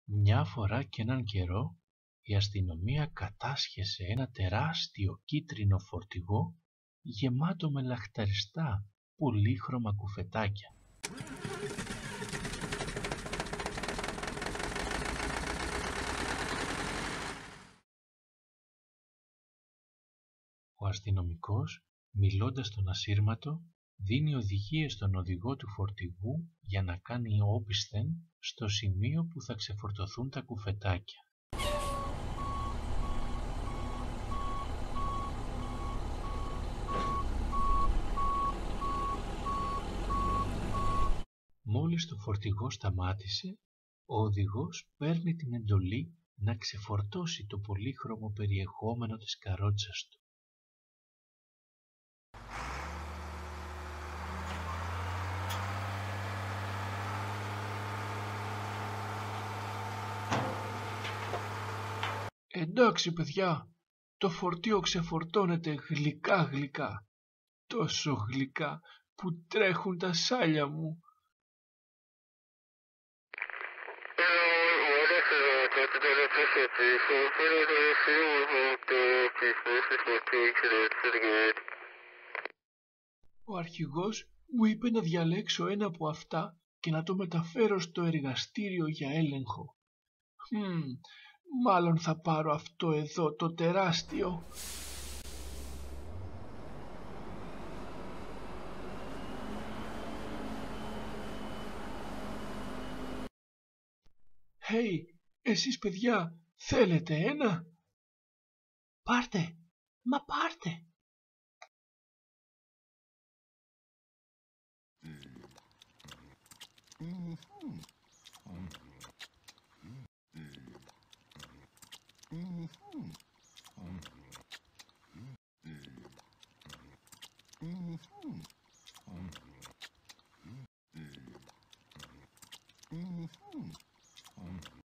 Μια φορά και έναν καιρό η αστυνομία κατάσχεσε ένα τεράστιο κίτρινο φορτηγό γεμάτο με λαχταριστά πολύχρωμα κουφετάκια. Ο αστυνομικός, μιλώντας στον ασύρματο, δίνει οδηγίες στον οδηγό του φορτηγού για να κάνει όπισθεν στο σημείο που θα ξεφορτωθούν τα κουφετάκια. Μόλις το φορτηγό σταμάτησε, ο οδηγός παίρνει την εντολή να ξεφορτώσει το πολύχρωμο περιεχόμενο της καρότσας του. «Εντάξει, παιδιά, το φορτίο ξεφορτώνεται γλυκά γλυκά, τόσο γλυκά που τρέχουν τα σάλια μου». Ο αρχηγός μου είπε να διαλέξω ένα από αυτά και να το μεταφέρω στο εργαστήριο για έλεγχο. Μάλλον θα πάρω αυτό εδώ το τεράστιο. Hey, εσείς παιδιά, θέλετε ένα? Πάρτε, μα πάρτε.